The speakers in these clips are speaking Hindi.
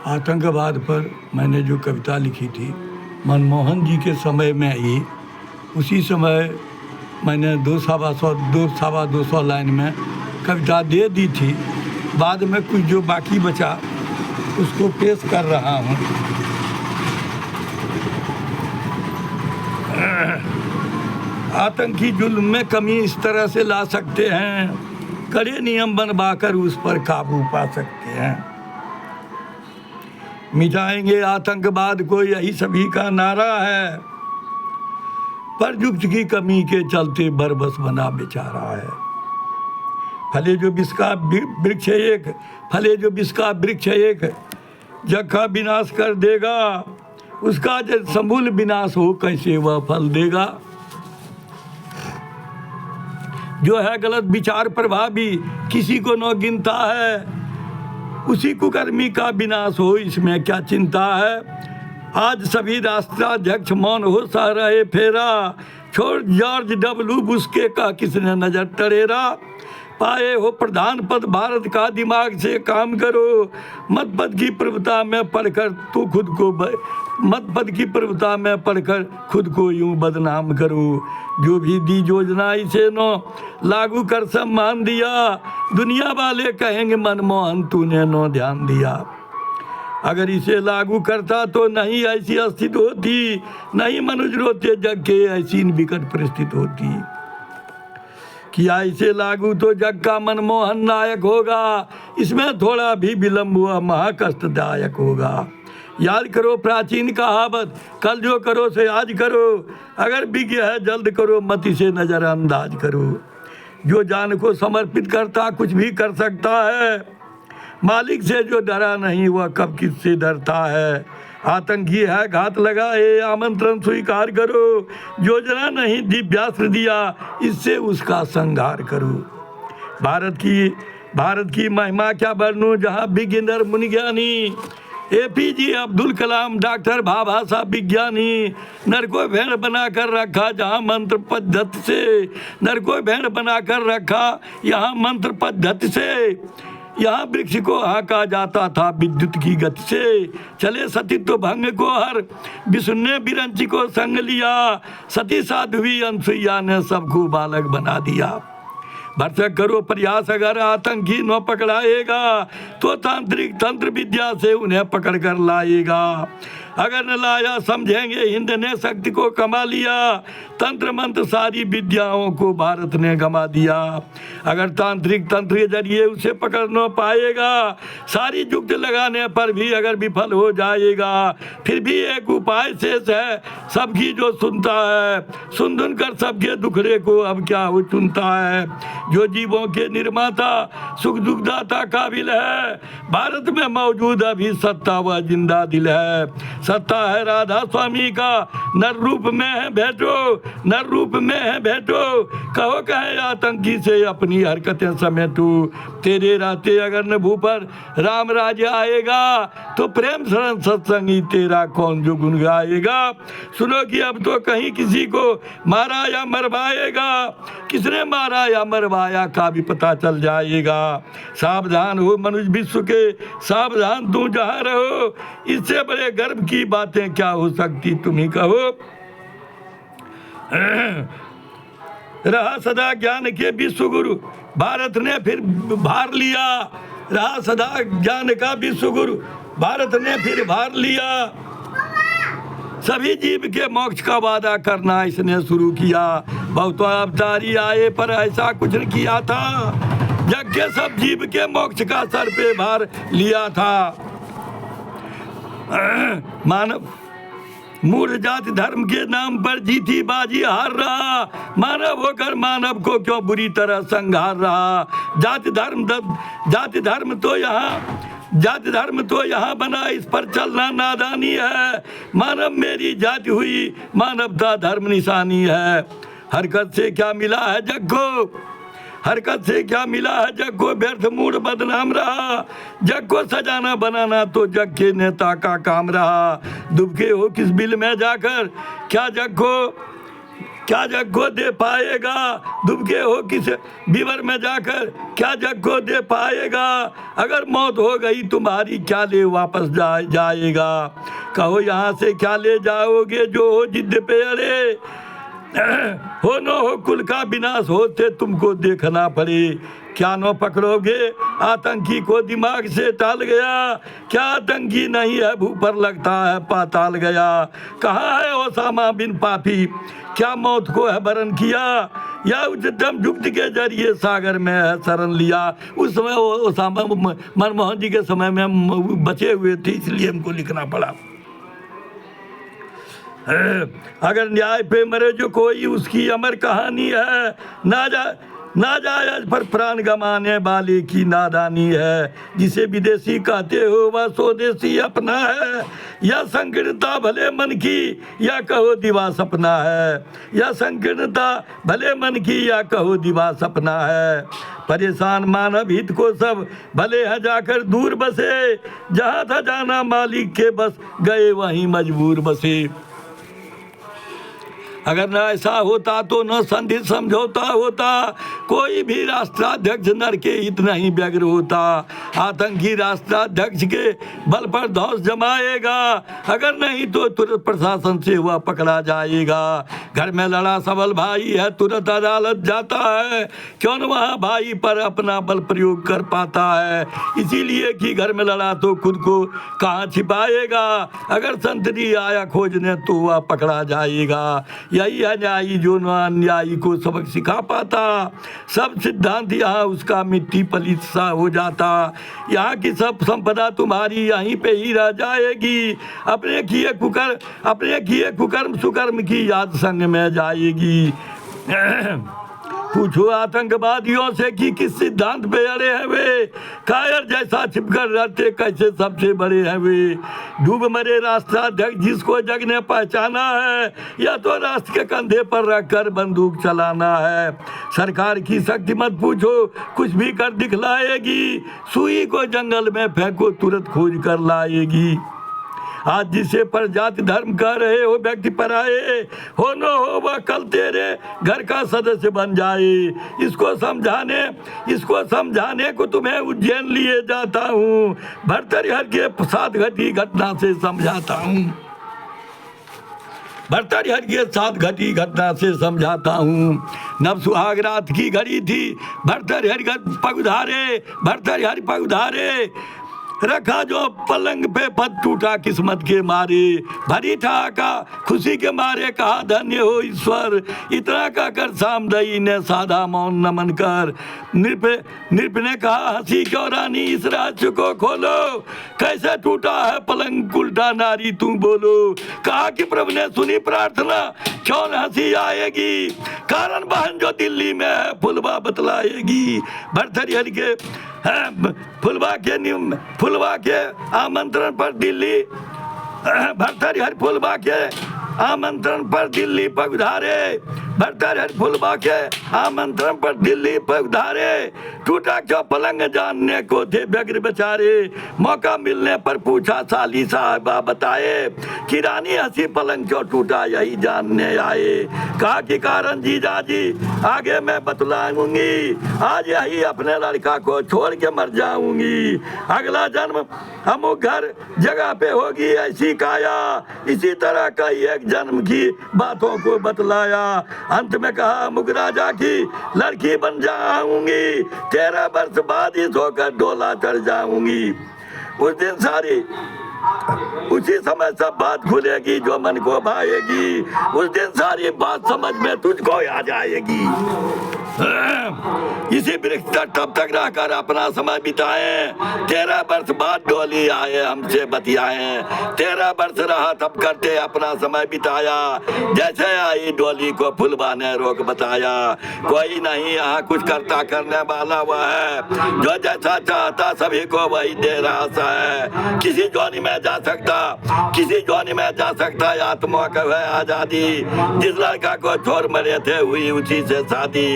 आतंकवाद पर मैंने जो कविता लिखी थी मनमोहन जी के समय में ही, उसी समय मैंने 200 लाइन में कविता दे दी थी। बाद में कुछ जो बाकी बचा उसको पेश कर रहा हूँ। आतंकी जुल्म में कमी इस तरह से ला सकते हैं, कड़े नियम बनवाकर उस पर काबू पा सकते हैं। मिटाएंगे आतंकवाद को, यही सभी का नारा है, पर युक्त की कमी के चलते बरबस बना बेचारा है। फले जो विष का वृक्ष एक, फले जो विष का वृक्ष एक, जग का विनाश कर देगा, उसका जब समूल विनाश हो कैसे वह फल देगा। जो है गलत विचार प्रभावी, किसी को न गिनता है, उसी कुकर्मी का विनाश हो, इसमें क्या चिंता है। आज सभी राष्ट्राध्यक्ष मौन हो सह रहे फेरा, छोड़ जॉर्ज डब्ल्यू बुश के का किसने नजर टरेरा। पाए हो प्रधान पद भारत का, दिमाग से काम करो, मत पद की प्रभुता में पढ़कर तू खुद को मत पद की प्रभुता में पढ़कर खुद को यूं बदनाम करो। जो भी दी योजना इसे नो लागू कर सम्मान दिया, दुनिया वाले कहेंगे मनमोहन तूने नो ध्यान दिया। अगर इसे लागू करता तो नहीं ऐसी स्थिति होती, नहीं मनुष्य रोते जग के ऐसी विकट परिस्थिति होती। किया इसे लागू तो जग का मनमोहन नायक होगा, इसमें थोड़ा भी विलंब हुआ महाकष्टदायक होगा। याद करो प्राचीन कहावत, कल जो करो से आज करो, अगर विज्ञ है जल्द करो मत इसे नज़रअंदाज करो। जो जान को समर्पित करता कुछ भी कर सकता है, मालिक से जो डरा नहीं वह कब किससे डरता है। आतंकी है घात लगाए, आमंत्रण स्वीकार करो, योजना नहीं दिव्यास्त्र दिया, इससे उसका संहार करो। भारत की महिमा क्या वर्णूं, जहाँ विज्ञ नर मुनि ज्ञानी, APJ अब्दुल कलाम डॉक्टर बाबा साहब विज्ञानी, नर को भेड़ बना कर रखा जहाँ मंत्र पद्धति से, नर को भेड़ बना कर रखा यहाँ मंत्र पद्धति से। यहाँ वृक्ष को हाँका जाता था विद्युत की गति से, चले सतीत्व भंग को हर विष्णु ने बिरंची को संग लिया, सती साध्वी अनसुईया ने सबको बालक बना दिया। भरसक करो प्रयास, अगर आतंकी न पकड़ाएगा तो तांत्रिक तंत्र विद्या से उन्हें पकड़ कर लाएगा। अगर न लाया समझेंगे हिंद ने शक्ति को कमा लिया, तंत्र मंत्र सारी विद्याओं को भारत ने गमा दिया। अगर तांत्रिक तंत्र के जरिए उसे पकड़ न पाएगा, सारी युक्ति लगाने पर भी अगर विफल हो जाएगा। फिर भी एक उपाय शेष है सबकी जो सुनता है, सुन कर सबके दुखड़े को अब क्या वो चुनता है। जो जीवों के निर्माता सुख दुखदाता काबिल है, भारत में मौजूद अभी सत्ता व जिंदा दिल है। सत्ता है राधा स्वामी का, नर रूप में है भेटो, नर रूप में है भेटो, कहो कहे आतंकी से अपनी हरकतें समेटो। तेरे रहते अगर न भूपर राम राज्य आएगा, तो प्रेम शरण सत्संगी तेरा कौन जो गुण गाएगा। सुनो कि अब तो कहीं किसी को मारा या मरवाएगा, किसने मारा या मरवाया का भी पता चल जाएगा। सावधान हो मनुष्य विश्व के, सावधान तू जहाँ रहो, इससे बड़े गर्व की बातें क्या हो सकती तुम ही कहो। रहा सदा ज्ञान के विश्व गुरु, भारत ने फिर भार लिया। रहा सदा ज्ञान का विश्व गुरु, भारत ने फिर भार लिया। सभी जीव के मोक्ष का वादा करना इसने शुरू किया। बहुत अवतारी आए पर ऐसा कुछ नहीं किया था, जग के सब जीव के मोक्ष का सर पे भार लिया था। मानव मूल जाति धर्म के नाम पर जीती बाजी हार रहा, मानव होकर मानव को क्यों बुरी तरह संहार रहा। जाति धर्म तो यहाँ बना, इस पर चलना नादानी है। मानव मेरी जाति हुई, मानवता धर्म निशानी है। हरकत से क्या मिला है जग को, हरकत से क्या मिला है जग को, व्यर्थ मूड बदनाम रहा। जग को सजाना बनाना तो जग के नेता का काम रहा। दुबके हो किस बिल में जाकर, क्या जग को क्या जग को दे पाएगा? दुबके हो किस विवर में जाकर क्या जग को दे पाएगा? अगर मौत हो गई तुम्हारी क्या ले वापस जाएगा? कहो यहाँ से क्या ले जाओगे जो हो जिद पे अड़े? हो न हो कुल का विनाश होते तुमको देखना पड़े। क्या नो पकड़ोगे आतंकी को दिमाग से टाल गया? क्या आतंकी नहीं है भू पर लगता है पाताल गया? कहाँ है ओसामा बिन पापी? क्या मौत को है वरण किया? या उच्चतम युक्त के जरिए सागर में है शरण लिया? उस समय ओसामा मनमोहन जी के समय में हम बचे हुए थे, इसलिए हमको लिखना पड़ा। अगर न्याय पे मरे जो कोई उसकी अमर कहानी है। ना जायज पर प्राण गंवाने वाले की नादानी है। जिसे विदेशी कहते हो वह स्वदेशी अपना है। या संकीर्णता भले मन की या कहो दिवा सपना है। या संकीर्णता भले मन की या कहो दिवा सपना है। परेशान मानव हित को सब भले है जाकर दूर बसे। जहाँ था जाना मालिक के बस गए वहीं मजबूर बसे। अगर न ऐसा होता तो न संधि समझौता होता। कोई भी राष्ट्राध्यक्ष नर के हित नहीं व्यग्र होता। आतंकी राष्ट्राध्यक्ष के बल पर धौंस जमाएगा। अगर नहीं तो तुरंत प्रशासन से वह पकड़ा जाएगा। घर में लड़ा सबल भाई है तुरंत अदालत जाता है। क्यों न वहाँ भाई पर अपना बल प्रयोग कर पाता है। इसीलिए कि घर में लड़ा तो खुद को कहाँ छिपाएगा। अगर संतरी आया खोजने तो वह पकड़ा जाएगा। यही है न्यायी जो न अन्यायी को सबक सिखा पाता। सब सिद्धांत यहाँ उसका मिट्टी पलीत सा हो जाता। यहाँ की सब संपदा तुम्हारी यहीं पे ही रह जाएगी। अपने किए कुकर्म सुकर्म की याद संग में जाएगी। पूछो आतंकवादियों से कि किस सिद्धांत पे अड़े हैं वे। कायर जैसा छिपकर रहते कैसे सबसे बड़े हैं वे। डूब मरे राष्ट्राध्यक्ष जिसको जग ने पहचाना है। या तो राष्ट्र के कंधे पर रखकर बंदूक चलाना है। सरकार की शक्ति मत पूछो कुछ भी कर दिखलाएगी। सुई को जंगल में फेंको तुरंत खोज कर लाएगी। आज जिसे पर जाति धर्म कह रहे हो व्यक्ति पराये हो न हो वह कल तेरे घर का सदस्य बन जाए। इसको समझाने को तुम्हें उज्जैन लिए जाता हूँ। भर्तृहरि के साथ घटी घटना से समझाता हूँ। भर्तृहरि के साथ घटी घटना से समझाता हूँ। नव सुहाग रात की घड़ी थी। भर्तृहरि पगुधारे रखा जो पलंग पे पद टूटा किस्मत के मारे। भरी ठहाका खुशी के मारे कहा धन्य हो ईश्वर। इतना कहकर सामदई ने साधा मौन नमन कर। नृप ने कहा हंसी क्यों रानी इस रहस्य को खोलो। कैसे टूटा है पलंग उल्टा नारी तू बोलो। कहा कि प्रभु ने सुनी प्रार्थना क्यों हंसी आएगी। कारण बहन जो दिल्ली में है फुलवा बतलाएगी। भर्तृहरि के फुलवा के आमंत्रण पर दिल्ली भर्तृहरि फुलवा के आमंत्रण पर दिल्ली पगधारे। भर्तृहरि फुलवा के आमंत्रण पर दिल्ली पगधारे। टूटा क्यों पलंग जानने को थे व्यग्र बेचारे। मौका मिलने पर पूछा साली साहबा बताए कि रानी हंसी पलंग क्यों टूटा यही जानने आए। कहा कि कारण जीजाजी आगे मैं बतलाऊंगी। आज यही अपने लड़का को छोड़ के मर जाऊंगी। अगला जन्म हम घर जगह पे होगी ऐसी काया। इसी तरह का एक जन्म की बातों को बतलाया। अंत में कहा मुगराजा की लड़की बन जाऊंगी। 13 वर्ष बाद इस होकर डोला चढ़ जाऊंगी। उसी समय सब बात खुलेगी जो मन को भाएगी। उस दिन सारी बात समझ में तुझको आ जाएगी। इसी वृक्ष तक तब तक रहकर अपना समय बिताए। 13 वर्ष बाद डोली आए हमसे बतियाए। 13 वर्ष रहा तब करते अपना समय बिताया। जैसे आई डोली को फुलवा ने रोक बताया। कोई नहीं यहाँ कुछ करता करने वाला वह है जो जैसा चाहता सभी को वही दे रहा सा है। किसी जोनी में जा सकता आत्मा का है आजादी। जिस लड़का को छोड़ मरे थे हुई उसी से शादी।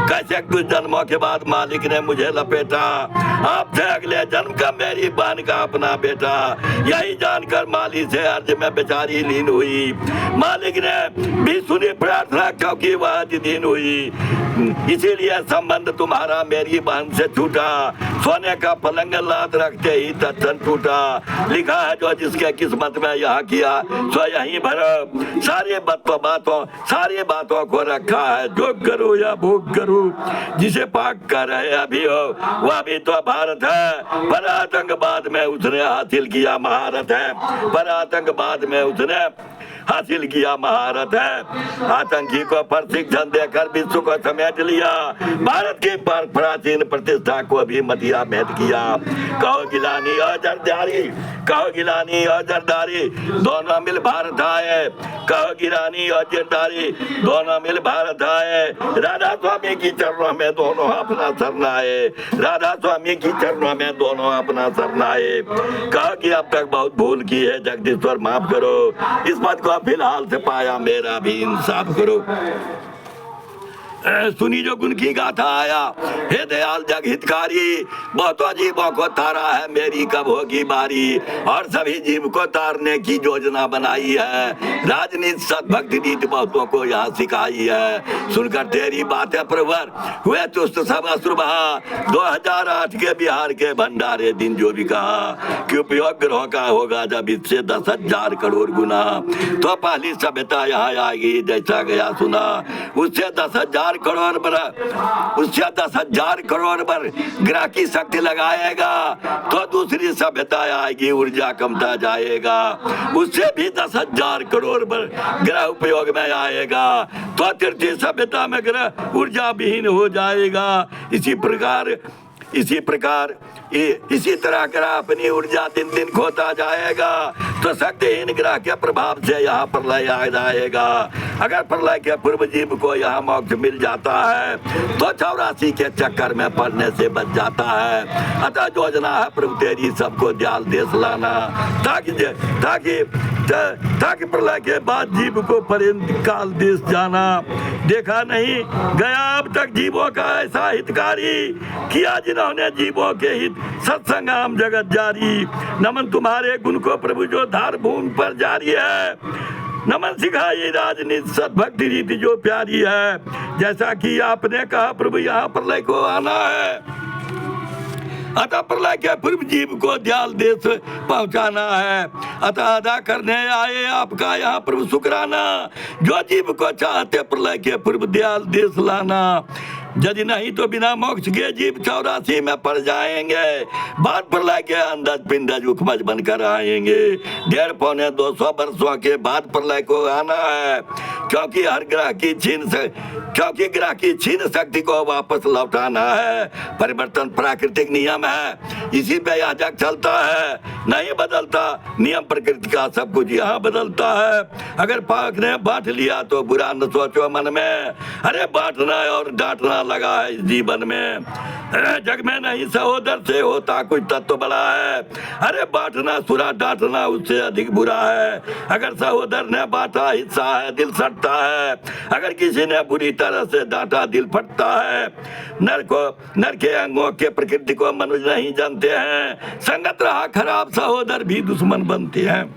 कैसे कुछ जन्मों के बाद मालिक ने मुझे लपेटा, आपसे अगले जन्म का मेरी बहन का अपना बेटा। यही जानकर माली से अर्ज में बेचारी लीन हुई। मालिक ने भी सुनी प्रार्थना क्योंकि वह दीन हुई, इसीलिए संबंध तुम्हारा मेरी बहन से छूटा। सोने का पलंग लात रखते ही तत्न टूटा। लिखा है जो जिसके किस्मत में यहाँ किया सो यहीं भरो। सारी बातों को रखा है जो करो या भोग करो। जिसे पाक कर रहे अभी हो वह भी तो भारत है, पर आतंकवाद में उसने हासिल किया महारत है। पर आतंकवाद में उसने हासिल किया महारत है। आतंकी को प्रशिक्षण देकर विश्व को समेट लिया। भारत की प्राचीन प्रतिष्ठा को भी मटिया भेंट किया। कहो गिलानी और जरदारी, कहो गिलानी और जरदारी दोनों मिल भारत आए। कहो गिलानी और जरदारी दोनों मिल भारत आए। राधा स्वामी की चरणों में दोनों अपना सरनाए। राधा स्वामी की चरणों में दोनों अपना सरनाए। कहा कि अब तक बहुत भूल की है जगदीश्वर माफ करो। इस बात को फिलहाल से पाया मेरा भी इंसाफ करो। सुनी जो गुण की गाथा आया, हे दयाल जग हितकारी, बहुतों जीवों को तारा है मेरी कब होगी बारी। और सभी जीव को तारने की योजना बनाई है। राजनीति सद्भक्ति नीति बहुतों को यहाँ सिखाई है। सुनकर तेरी बातें प्रवर हुए तुष्ट सब अश्रु बहा। 2008 के बिहार के भंडारे दिन जो भी कहा कि उपयोग ग्रहों का होगा जब इससे 10,000 करोड़ गुना, तो पहली सभ्यता यहाँ आएगी जैसा गया सुना। उससे 10,000 करोड़ पर, उससे 10,000 करोड़ पर ग्रह की शक्ति लगाएगा तो दूसरी सभ्यता आएगी, ऊर्जा कमता जाएगा। उससे भी 10,000 करोड़ पर ग्रह उपयोग में आएगा तो तृतीय सभ्यता में ग्रह ऊर्जा विहीन हो जाएगा। इसी तरह ग्रह अपनी ऊर्जा दिन दिन खोता जाएगा तो शक्तिहीन ग्रह के प्रभाव से यहाँ प्रलय आ जाएगा। अगर प्रलय के पूर्व जीव को यहाँ मोक्ष मिल जाता है तो 84 के चक्कर में पड़ने से बच जाता है। अतः योजना है प्रभु तेरी सबको दयाल देश लाना, ताकि प्रलय के बाद जीव को पर्यंत काल देश जाना। देखा नहीं गया अब तक जीवों का ऐसा हितकारी, किया जिन्होंने जीवों के हित सत्संग आम जगत जारी। नमन तुम्हारे गुण को प्रभु जो धार भूमि पर जारी है। नमन सिखाई राजनीति सद्भक्ति रीति जो प्यारी है। जैसा कि आपने कहा प्रभु यहाँ प्रलय को आना है, अतः प्रलय के पूर्व जीव को दयाल देश पहुंचाना है। अतः अदा करने आए आपका यहाँ प्रभु शुक्राना। जो जीव को चाहते प्रलय के पूर्व दयाल देश लाना। यदि नहीं तो बिना मोक्ष के जीव 84 में पड़ जाएंगे। बाद प्रलय के अंदर पिंडज उखमज बनकर आएंगे। 150-200 वर्षों के बाद प्रलय को आना है, क्योंकि ग्रह की छीन शक्ति को वापस लौटाना है। परिवर्तन प्राकृतिक नियम है, इसी पे यह जग चलता है, नहीं बदलता नियम प्रकृति का। सब कुछ यहाँ बदलता है। अगर पाक ने बांट लिया तो बुरा न सोचो मन में। अरे बांटना और डांटना लगा है इस जीवन में। जग में नहीं सहोदर से होता कुछ तत्व बड़ा है। अरे बांटना सुरा डांटना उससे अधिक बुरा है। अगर सहोदर ने बांटा हिस्सा है दिल सटता है। अगर किसी ने बुरी तरह से डांटा दिल फटता है। नर के अंगों के प्रकृति को मनुष्य नहीं जानते हैं। संगत रहा खराब सहोदर भी दुश्मन बनते हैं।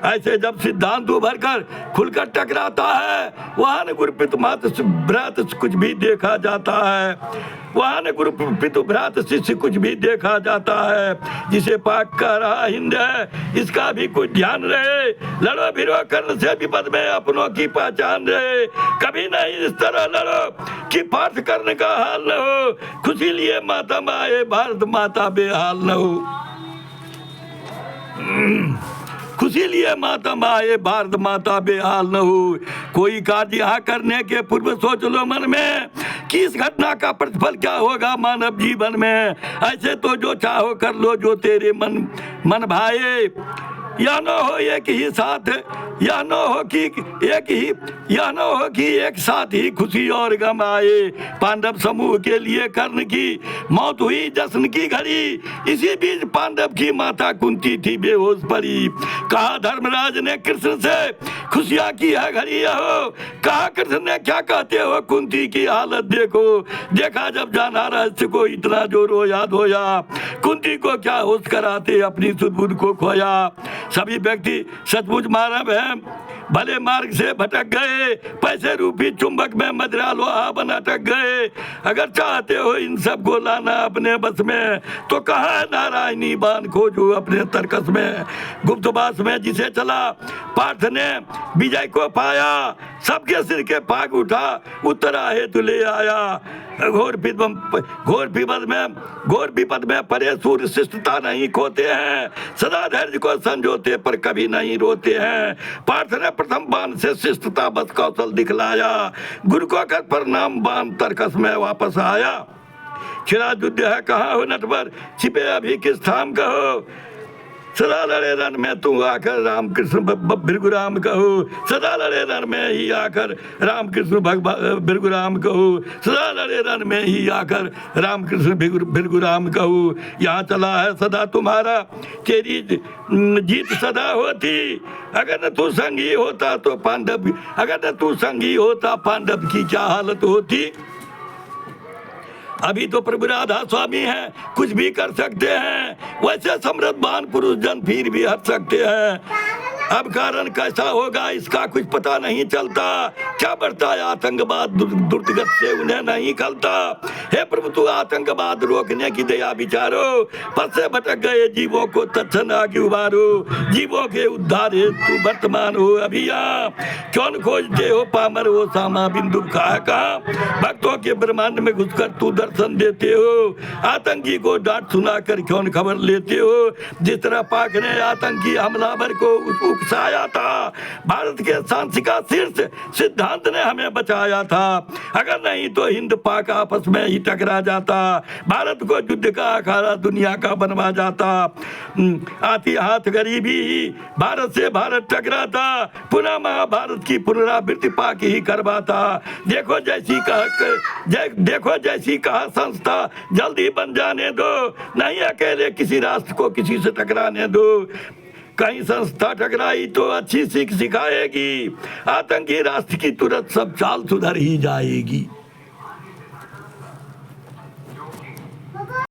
ऐसे जब सिद्धांत उभर कर खुलकर टकराता है, वहां न गुरुपित मात भ्रात कुछ भी देखा जाता है। वहां न गुरुपित भ्रात शिष्य कुछ भी देखा जाता है। जिसे पाक का रहा हिंद है इसका भी कुछ ध्यान रहे। लड़ो भिड़ो करने से विपद में अपनों की पहचान रहे। कभी नहीं इस तरह लड़ो कि पाठ करने का हाल न हो। खुशी लिए मातम आए भारत माता बेहाल न हो। खुशी लिए मातम आए भारत माता बेहाल न हो। कोई कार्य यहाँ करने के पूर्व सोच लो मन में कि इस घटना का प्रतिफल क्या होगा मानव जीवन में। ऐसे तो जो चाहो कर लो जो तेरे मन भाए। या न हो एक ही साथ, या न हो कि एक साथ ही खुशी और गम आए। पांडव समूह के लिए कर्ण की मौत हुई जश्न की घड़ी। इसी बीच पांडव की माता कुंती थी बेहोश पड़ी। कहा धर्मराज ने कृष्ण से खुशियां की है घड़ी हो। कहा कृष्ण ने क्या कहते हो, कुंती की हालत देखो। देखा जब जाना रहस्य को इतना जो रोया धोया, कुंती को क्या होश कराते अपनी सुध को खोया। सभी व्यक्ति सचमुच मानव है, भले मार्ग से भटक गए, पैसे रूपी चुंबक में मदरा लोहा बन अटक गए। अगर चाहते हो इन सब को लाना अपने बस में, तो कहाँ है नारायणी बाण खोजो अपने तर्कस में। गुप्तवास में जिसे चला पार्थ ने विजय को पाया, सबके सिर के पाग उठा उत्तरा हेतु ले आया। घोर विपद में परे सूर्य शिष्टता नहीं खोते हैं, सदा धैर्य को संजोते पर कभी नहीं रोते हैं। पार्थ ने प्रथम बाण से शिष्टता बस कौशल दिखलाया, गुरु को कर प्रणाम बाण तर्कस में वापस आया। छिड़ा युद्ध है कहाँ हो नटवर, छिपे अभी किस थाम कहो। सदा लड़े रण में तू आकर राम कृष्ण भृगुराम कहो। सदा लड़े रण में ही आकर राम कृष्ण भृगुराम कहो। सदा लड़े रण में ही आकर राम कृष्ण भृगुराम कहो। यहाँ चला है सदा तुम्हारा, तेरी जीत सदा होती। अगर न तू संगी होता तो पांडव, अगर न तू संगी होता पांडव की क्या हालत होती। अभी तो प्रभु राधा स्वामी हैं, कुछ भी कर सकते हैं। वैसे समृद्धवान पुरुष जन फिर भी हट सकते हैं। अब कारण कैसा होगा इसका कुछ पता नहीं चलता। क्या बढ़ता है आतंकवाद दुर्गत से उन्हें नहीं खलता। हे प्रभु तू आतंकवाद रोकने की दया विचारो, पथ से भटक गए जीवों को तत्क्षण आगे उबारो। जीवों के उद्धार हेतु वर्तमान हो अभियान, कौन खोजते हो पामर हो सामा बिंदु कहाँ। भक्तों के ब्रह्मांड में घुसकर तू दर्शन देते हो, आतंकी को डांट सुनाकर कौन खबर लेते हो। जिस तरह पाक ने आतंकी हमलावर को उकसाया था, भारत के शांति का शीर्ष सिद्धांत ने हमें बचाया था। अगर नहीं तो हिंद पाक आपस में ही टकरा जाता, भारत को युद्ध का अखाड़ा दुनिया का बनवा जाता। आती हाथ गरीबी ही भारत से भारत टकराता, पुनः महाभारत की पुनरावृत्ति पाक ही करवाता। देखो जैसी कहा संस्था जल्दी बन जाने दो, नहीं अकेले किसी राष्ट्र को किसी से टकराने दो। कहीं संस्था टकराई तो अच्छी सीख सिखाएगी, आतंकी राष्ट्र की तुरंत सब चाल सुधर ही जाएगी।